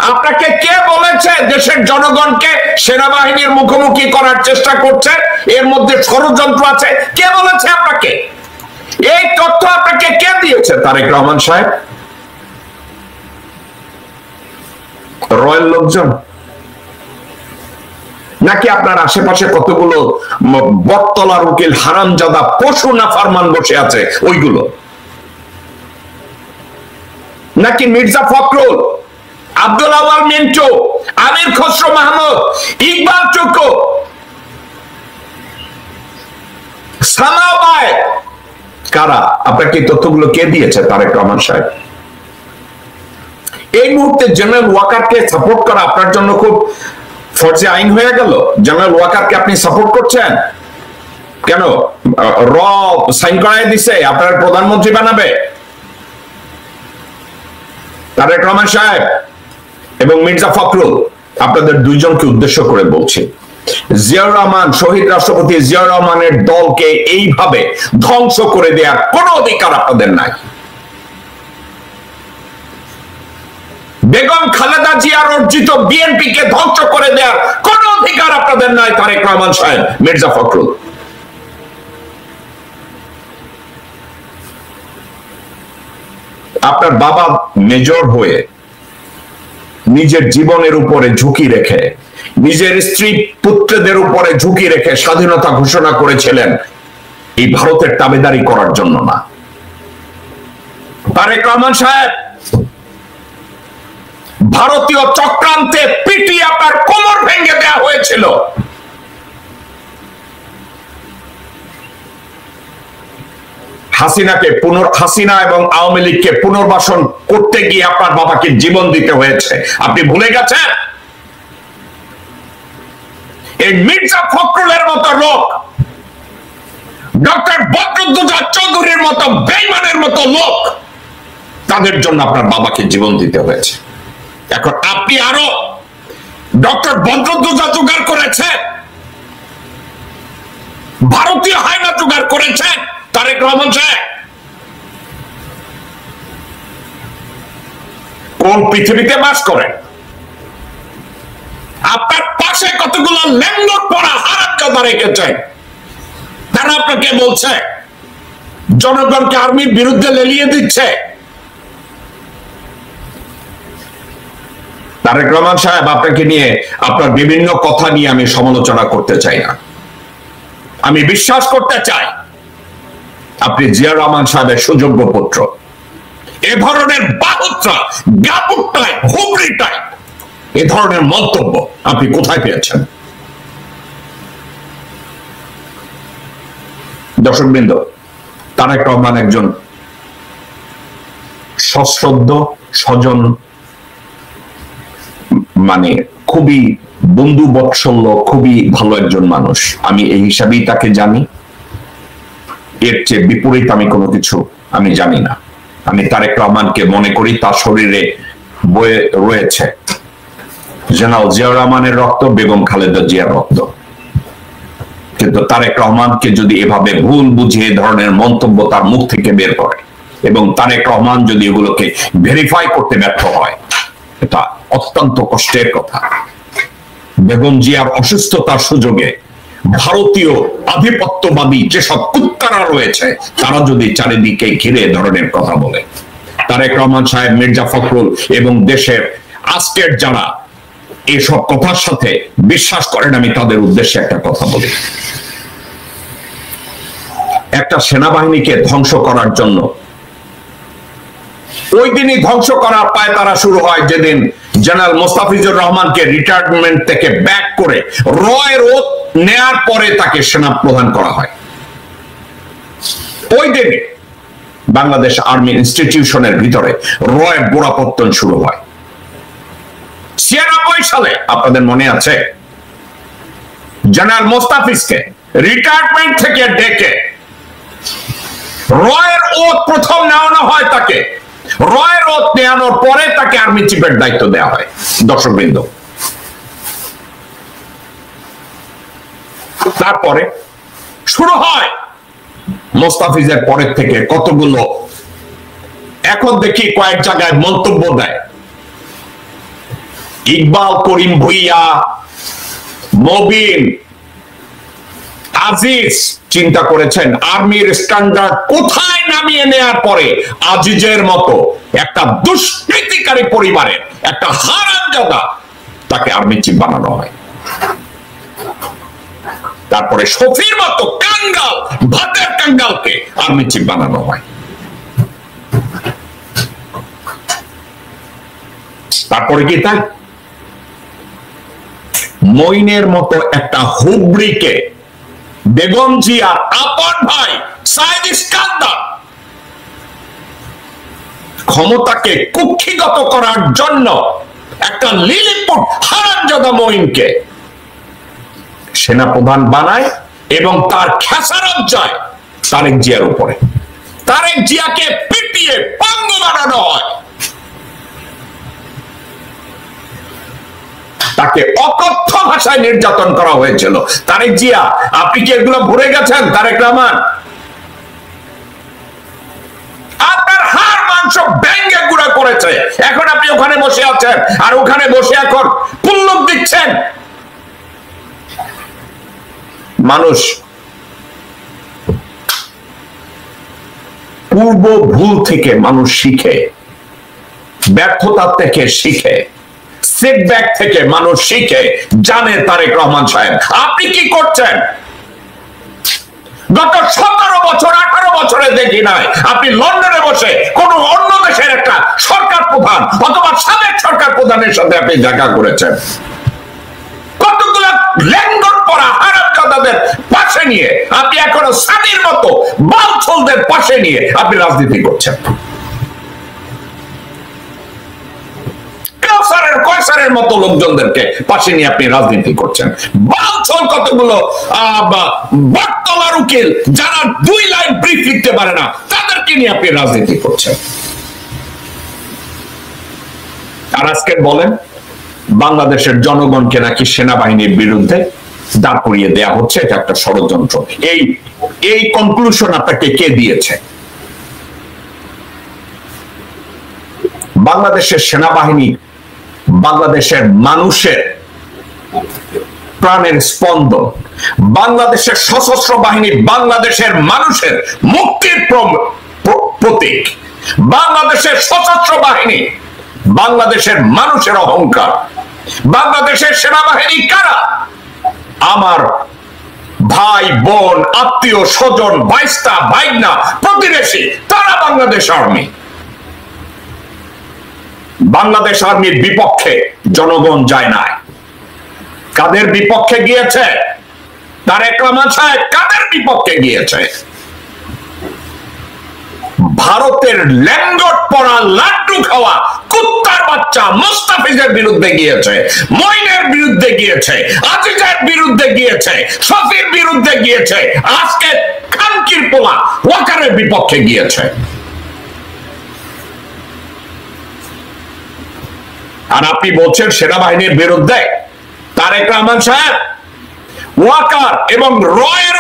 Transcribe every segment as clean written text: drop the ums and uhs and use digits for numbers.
আপনাকে কে বলেছে দেশের জনগণকে সেনাবাহিনীর মুখোমুখি করার চেষ্টা করছে, এর মধ্যে ষড়যন্ত্র আছে? কে বলেছে আপনাকে? এই তথ্য আপনাকে কে দিয়েছে? তারেক রহমান সাহেব, রয়েল লোকজন, নাকি আপনার আশেপাশে কতগুলো বটতলার উকিল হারামজাদা পশু নাফরমান বসে আছে ওইগুলো? নাকি মির্জা ফখরুল, আব্দুল আওয়াল মিন্টু, আমির খসরু মাহমুদ, ইকবাল চুকু, সালাবাই, কারা? আপনাকে তথ্যগুলো কে দিয়েছে? তারেক রহমান সাহেব। এই মুহূর্তে জেনারেল ওয়াকারকে সাপোর্ট করা আপনার জন্য খুব ফরজে আইন হয়ে গেল। জেনারেল ওয়াকারকে আপনি সাপোর্ট করছেন কেন? র সাইন করাই দিছে আপনার প্রধানমন্ত্রী বানাবে। তারেক রহমান সাহেব এবং মির্জা ফখরুল, আপনাদের দুইজনকে উদ্দেশ্য করে বলছি, জিয়াউর রহমান, শহীদ রাষ্ট্রপতি জিয়াউর রহমানের দলকে এইভাবে ধ্বংস করে দেওয়ার কোনো অধিকার আপনাদের নাই। বেগম খালেদা জিয়ার অর্জিত বিএনপি কে ধ্বংস করে দেওয়ার কোন অধিকার আপনাদের নাই। তারেক রহমান সাহেব, মির্জা ফখরুল, আপনার বাবা মেজর হয়ে নিজের জীবনের উপরে ঝুঁকি রেখে, নিজের স্ত্রী পুত্রদের উপরে ঝুঁকি রেখে স্বাধীনতা ঘোষণা করেছিলেন এই ভারতের তাবেদারি করার জন্য না। তারেক রহমান সাহেব, ভারতীয় চক্রান্তে পিটিয়ে আপনার কোমর ভেঙে দেওয়া হয়েছিল। হাসিনা এবং আওয়ামী লীগকে পুনর্বাসন করতে গিয়ে আপনার বাবাকে জীবন দিতে হয়েছে। আপনি ভুলে গেছেন? এই মির্জা ফখরুলের মতো লোক, ডক্টর বদরুদ্দোজা চৌধুরীর মতো বেঈমানের মতো লোক, তাদের জন্য আপনার বাবাকে জীবন দিতে হয়েছে। এখন আপনি আরো ডক্টর বদরুদ্দোজা জোগাড় করেছেন, ভারতীয় হায়না জোগাড় করেছেন। তারেক রহমান সাহেব, কোন পৃথিবীতে বাস করেন? আপনার পাশে কতগুলো ল্যাংড়া পড়া হারামজাদা রেখেছেন, তারা আপনাকে বলছে জনগণকে আর্মির বিরুদ্ধে লেলিয়ে দিচ্ছে। তারেক রহমান সাহেব, আপনাকে নিয়ে আপনার বিভিন্ন কথা নিয়ে আমি সমালোচনা করতে চাই না। আমি বিশ্বাস করতে চাই আপনি জিয়াউর রহমান সাহেবের সুযোগ্য পুত্র। এ ধরনের বাহুত্রা, গাবুটাই, হুবড়িটাই, এ ধরনের মন্তব্য আপনি কোথায় পেয়েছেন? দর্শকবৃন্দ, তারেক রহমান একজন সশ্রদ্ধ, স্বজন, মানে খুবই বন্ধু বৎসল্য, খুবই ভালো একজন মানুষ। আমি এই হিসাবেই তাকে জানি। এর চেয়ে বিপরীত আমি কোনো কিছু আমি জানি না। আমি তারেক রহমানকে মনে করি তার শরীরে বয়ে রয়েছে জেনারেল জিয়াউর রহমানের রক্ত, বেগম খালেদা জিয়ার রক্ত। কিন্তু তারেক রহমানকে যদি এভাবে ভুল বুঝিয়ে ধরনের মন্তব্য তার মুখ থেকে বের করে এবং তারেক রহমান যদি এগুলোকে ভেরিফাই করতে ব্যর্থ হয়, এটা অত্যন্ত কষ্টের কথা। বেগম জিয়ার অসুস্থতার সুযোগে ভারতীয় আধিপত্যবাদী যেসব কুত্তারা রয়েছে তারা যদি চারিদিকে ঘিরে ধরনের কথা বলে, তারেক রহমান সাহেব, মির্জা ফখরুল এবং দেশের আজকের যারা এসব কথার সাথে বিশ্বাস করেন, আমি তাদের উদ্দেশ্যে একটা কথা বলি। একটা সেনাবাহিনীকে ধ্বংস করার জন্য ওই দিনই ধ্বংস করার পায় তারা শুরু হয় যেদিন জেনারেল মোস্তাফিজুর রহমানকে রিটায়ারমেন্ট থেকে ব্যাক করে রয়ের ওত নেয়ার পরে তাকে সেনা প্রধান করা হয়। ওই দিন বাংলাদেশ আর্মি ইনস্টিটিউশনের ভিতরে রয়ের গোড়াপত্তন শুরু হয়। 96 সালে আপনাদের মনে আছে, জেনারেল মোস্তাফিজকে রিটায়ারমেন্ট থেকে ডেকে রয়ের ওত প্রথম নেওয়ানো হয়। তাকে রয়ের ওত নেওয়ানোর পরে তাকে আর্মি চিফের দায়িত্ব দেওয়া হয়। দর্শকবৃন্দ, তারপরে শুরু হয় মোস্তাফিজের পরের থেকে কতগুলো, এখন দেখি কয়েক জায়গায় মন্তব্য দেয় ইকবাল, করিম ভুইয়া, মবিন, আজিজ চিন্তা করেছেন আর্মির স্ট্যান্ডার্ড কোথায় নামিয়ে নেওয়ার পরে আজিজের মতো একটা দুষ্কৃতিকারী পরিবারের একটা হারামজাদা তাকে আর্মি চিফ বানানো হয়। তারপরে শফির মতো কাঙ্গাল, ভাতের কাঙ্গালকে আর্মি চিফ বানানো হয়। তারপরে কি তাই মইনের মতো একটা হুবড়িকে বেগম জিয়ার আপন ভাই সাইদ ইস্কান্দার ক্ষমতাকে কুক্ষিগত করার জন্য একটা লিলিপুট হারামজাদা মইনকে সেনাপ্রধান বানায় এবং তার খেসারত যায় তারেক জিয়ার উপরে। তারেক জিয়াকে পিটিয়ে পঙ্গু বানানো হয়, তাকে অকথ্য ভাষায় নির্যাতন করা হয়েছিল। তারেক জিয়া, আপনি কি এগুলো ভুলে গেছেন? তারেক রহমান, আপনার হাড় মাংস ভেঙে গুঁড়া করেছে, এখন আপনি ওখানে বসে আছেন আর ওখানে বসে এখন পুল্লুক দিচ্ছেন। মানুষ পূর্ব ভুল থেকে মানুষ শিখে, ব্যর্থতা থেকে শিখে, সেটব্যাক থেকে মানুষ শিখে, জানে তারেক রহমান সাহেব আপনি কি করছেন। গত 17 বছর 18 বছরে দেখি নাই আপনি লন্ডনে বসে কোন অন্য দেশের একটা সরকার প্রধান অথবা সাবেক সরকার প্রধানের সাথে আপনি দেখা করেছেন। কতগুলো লেঙ্গর পরা হারামজাদাদের পাশে নিয়ে আপনি এখনো সাদির মতো বালছলদের পাশে নিয়ে আপনি রাজনীতি করছেন। কয়সারের মতো লোকজনদেরকে পাশে নিয়ে আপনি রাজনীতি করছেন। বালছল কতগুলো বটতলার উকিল যারা 2 লাইন ব্রিফ লিখতে পারে না তাদেরকে নিয়ে আপনি রাজনীতি করছেন। আর আজকে বলেন বাংলাদেশের জনগণকে নাকি সেনাবাহিনীর বিরুদ্ধে দাঁড় করিয়ে দেয়া হচ্ছে, এটা একটা ষড়যন্ত্র। এই কনক্লুশন আপনাকে কে দিয়েছে? বাংলাদেশের সেনাবাহিনী বাংলাদেশের মানুষের প্রাণের স্পন্দন, বাংলাদেশের সশস্ত্র বাহিনী বাংলাদেশের মানুষের মুক্তির প্রতীক, বাংলাদেশের সশস্ত্র বাহিনী বাংলাদেশের মানুষের অহংকার। বাংলাদেশের সেনাবাহিনী কারা? আমার ভাই বোন, আত্মীয় স্বজন, ভাইস্তা ভাইগনা, প্রতিবেশী, তারা বাংলাদেশ আর্মি। বাংলাদেশ আর্মির বিপক্ষে জনগণ যায় নাই। কাদের বিপক্ষে গিয়েছে? তারেক রহমান সাহেব কাদের বিপক্ষে গিয়েছে? ভারতের ল্যাঙ্গট পড়া লাড্ডু খাওয়া কুত্তার বাচ্চা মুস্তাফিজের বিরুদ্ধে গিয়েছে, মইনের বিরুদ্ধে গিয়েছে, আজিজের বিরুদ্ধে গিয়েছে, শফির বিরুদ্ধে গিয়েছে, আজকে খানকির পোলা ওয়াকারের বিপক্ষে গিয়েছে। আর আপনি বলছেন সেনাবাহিনীর বিরুদ্ধে? তারেক রহমান সাহেব ওয়াকার এবং রয়ের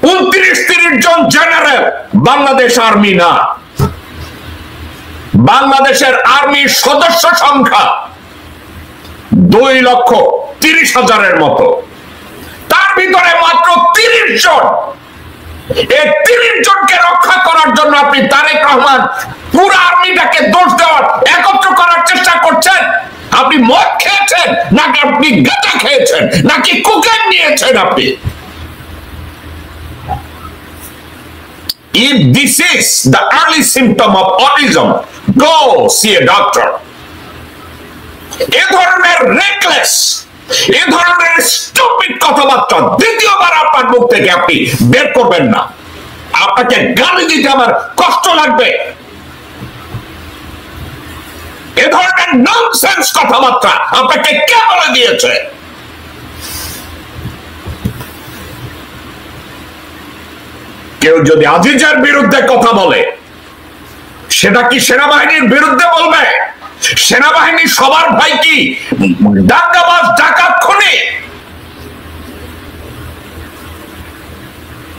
29-30 জন জেনারেল বাংলাদেশ আর্মি না। বাংলাদেশের আর্মির সদস্য সংখ্যা 2,30,000-এর মতো, তার ভিতরে মাত্র 30 জন। এই 30 জনকে রক্ষা করার জন্য আপনি তারেক রহমান পুরো আর্মিটাকে দোষ দেওয়ার একত্র করার চেষ্টা করছেন। আপনি মদ খেয়েছেন নাকি আপনি গাঁজা খেয়েছেন নাকি কোকেন নিয়েছেন? আপনি if this is the early symptom of autism, go see a doctor. এ ধরনের রেকলেস, এ ধরনের স্টুপিড কথাবার্তা দ্বিতীয়বার আপনার মুখ থেকে আপনি বের করবেন না। আপনাকে গালি দিতে আমার কষ্ট লাগবে। এ ধরনের ননসেন্স কথাবার্তা আপনাকে কে বলে দিয়েছে? কেউ যদি আজিজের বিরুদ্ধে কথা বলে সেটা কি সেনাবাহিনীর বিরুদ্ধে বলবে? সেনাবাহিনী সবার ভাই কি দাঙ্গাবাজ, ডাকাত, খুনি?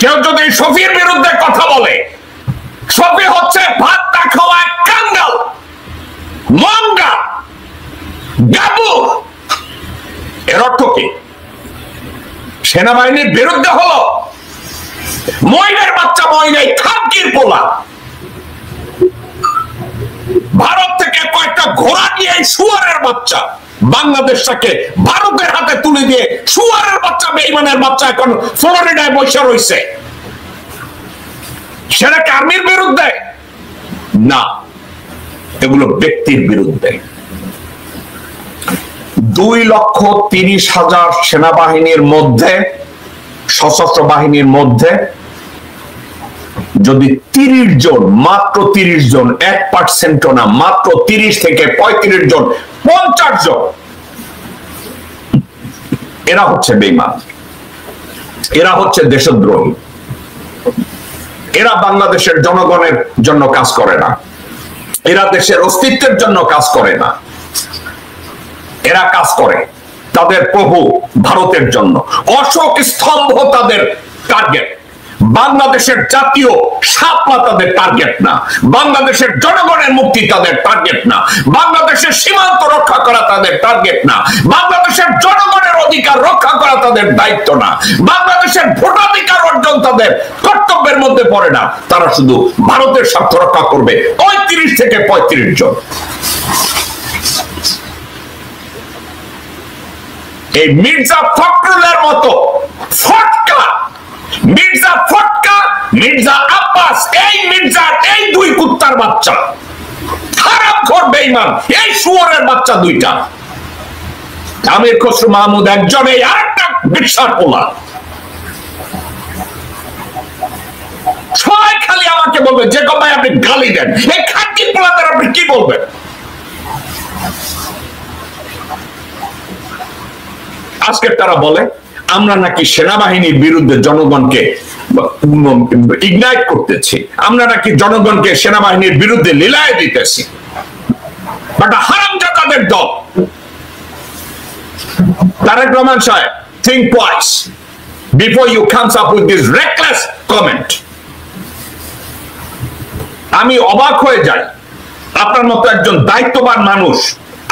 কেউ যদি শফির বিরুদ্ধে কথা বলে, শফি হচ্ছে ভাত না খাওয়া কাঙ্গাল, মঙ্গা, গাবু, এর অর্থ কি? সেনাবাহিনীর বিরুদ্ধে হলো ময়নার বাচ্চা, ময়নাই খামকির পোলা ভারত থেকে কয়েকটা ঘোড়া নিয়ে শুয়ারের বাচ্চা বাংলাদেশটাকে ভারতের হাতে তুলে দিয়ে শুয়ারের বাচ্চা, বেঈমানের বাচ্চা এখন ফ্লোরিডায় বসে রয়েছে। সেটা কি আর্মির বিরুদ্ধে? না, এগুলো ব্যক্তির বিরুদ্ধে। 2,30,000 সেনাবাহিনীর মধ্যে, সশস্ত্র বাহিনীর মধ্যে যদি 30 জন, মাত্র 30 জন, 1% না, মাত্র 30 থেকে 35 জন, 50 জন, এরা হচ্ছে বেঈমান, এরা হচ্ছে দেশদ্রোহী, এরা বাংলাদেশের জনগণের জন্য কাজ করে না, এরা দেশের অস্তিত্বের জন্য কাজ করে না, এরা কাজ করে তাদের প্রভু ভারতের জন্য। অশোক স্তম্ভ তাদের টার্গেট, বাংলাদেশের জাতীয় শাপলা তাদের টার্গেট না, বাংলাদেশের জনগণের মুক্তি তাদের টার্গেট না, বাংলাদেশের সীমান্ত রক্ষা করা তাদের টার্গেট না, বাংলাদেশের জনগণের অধিকার রক্ষা করা তাদের দায়িত্ব না, বাংলাদেশের ভোটাধিকার অর্জন তাদের কর্তব্যের মধ্যে পড়ে না। তারা শুধু ভারতের স্বার্থ রক্ষা করবে। 35 থেকে 35 জন। এই মির্জা ফখরুলের মতো ফটকা, মির্জা ফটকা, মির্জা আব্বাস, এই মির্জার এই দুই কুত্তার বাচ্চা, হারামখোর বেঈমান, এই শুয়োরের বাচ্চা দুইটা, আমির খসরু মাহমুদ একজন, এই আরেকটা বিশাল পোলা, সবাই খালি আমাকে বলবে যে ভাই আপনি গালি দেন, এই খাঁটি পোলাদের আপনি কি বলবেন? আজকে তারা বলে আমরা নাকি সেনাবাহিনীর বিরুদ্ধে জনগণকে ইগনাইট করতেছি, আমরা নাকি জনগণকে সেনাবাহিনীর বিরুদ্ধে লীলায় দিতেছি। বাট হারামজাদাদের দল। তারেক রহমান সাহেব, think twice before you comes up with this reckless comment. আমি অবাক হয়ে যাই, আপনার মতো একজন দায়িত্ববান মানুষ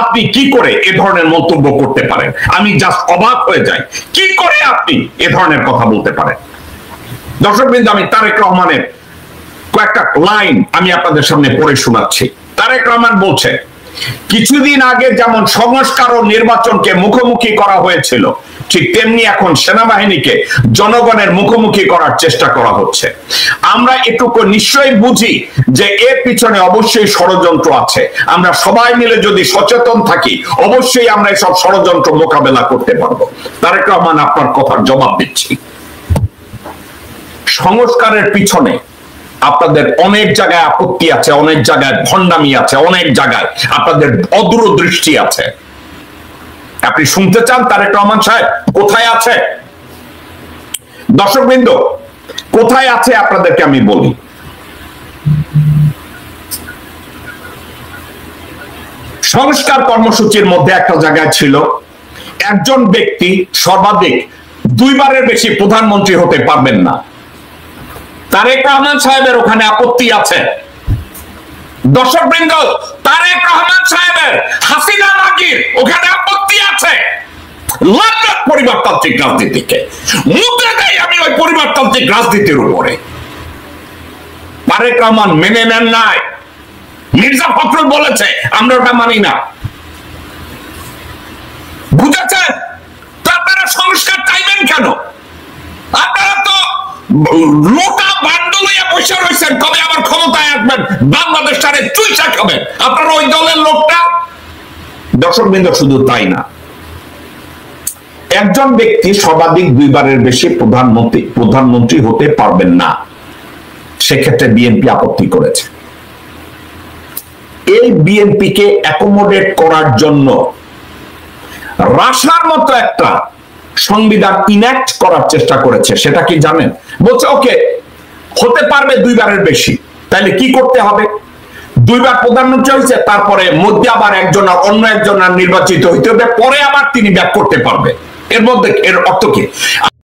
আপনি কি করে এ ধরনের মন্তব্য করতে পারেন? আমি জাস্ট অবাক হয়ে যাই, কি করে আপনি এ ধরনের কথা বলতে পারেন? দর্শকবৃন্দ, আমি তারেক রহমানের কয়েকটা লাইন আমি আপনাদের সামনে পড়ে শোনাচ্ছি। তারেক রহমান বলছে, কিছুদিন আগে যেমন সংস্কার ও নির্বাচনকে মুখোমুখি করা হয়েছিল, ঠিক তেমনি এখন সেনাবাহিনীকে জনগণের মুখোমুখি করার চেষ্টা করা হচ্ছে। আমরা এটুকু নিশ্চয়ই বুঝি যে এর পিছনে অবশ্যই ষড়যন্ত্র আছে। আমরা সবাই মিলে যদি সচেতন থাকি, অবশ্যই আমরা এসব ষড়যন্ত্র মোকাবেলা করতে পারবো। তারেক রহমান, আপনার কথার জবাব দিচ্ছি। সংস্কারের পিছনে আপনাদের অনেক জায়গায় আপত্তি আছে, অনেক জায়গায় ভণ্ডামি আছে, অনেক জায়গায় আপনাদের অদূরদৃষ্টি আছে। আপনি শুনতে চান তারেক রহমান সাহেব কোথায় আছে? দর্শকবৃন্দ, কোথায় আছে আপনাদেরকে আমি বলি। সংস্কার কর্মসূচির মধ্যে একটা জায়গায় ছিল, একজন ব্যক্তি সর্বাধিক 2 বারের বেশি প্রধানমন্ত্রী হতে পারবেন না। তারেক রহমান সাহেবের ওখানে আপত্তি আছে। দর্শকবৃন্দ, তারেক রহমান সাহেবের হাসিনা মাগির ওখানে আপত্তি আছে। লানত পরিবারতান্ত্রিক রাজনীতিকে, মুদ্রা দেয় আমি ওই পরিবারতান্ত্রিক রাজনীতির উপরে। তারেক রহমান মেনে নেন নাই। মির্জা ফখরুল বলেছে আমরা ওটা মানি না। বুঝেছেন? আপনারা সংস্কার চাইবেন কেন? আপনারা তো লোটা বান্ডল হয়ে বসে রয়েছেন, কবে আবার ক্ষমতায় আসবেন, বাংলাদেশটারে চুইচা খাবেন। আপনারা ওই দলের লোকটা। দর্শকবৃন্দ, শুধু তাই না, একজন ব্যক্তি সর্বাধিক 2 বারের বেশি প্রধানমন্ত্রী হতে পারবেন না। সেক্ষেত্রে বিএনপি আপত্তি করেছে। এই বিএনপি কে অ্যাকোমোডেট করার জন্য রাশার মতো একটা সংবিধান ইনঅ্যাক্ট করার চেষ্টা করেছে। সেটা কি জানেন? বলছে ওকে, হতে পারবে 2 বারের বেশি, তাহলে কি করতে হবে? 2 বার প্রধানমন্ত্রী হয়েছে, তারপরে মধ্যে আবার একজন অন্য একজন নির্বাচিত হইতে হবে, পরে আবার তিনি ব্যাক করতে পারবে। এর মধ্যে এর অর্থ কি?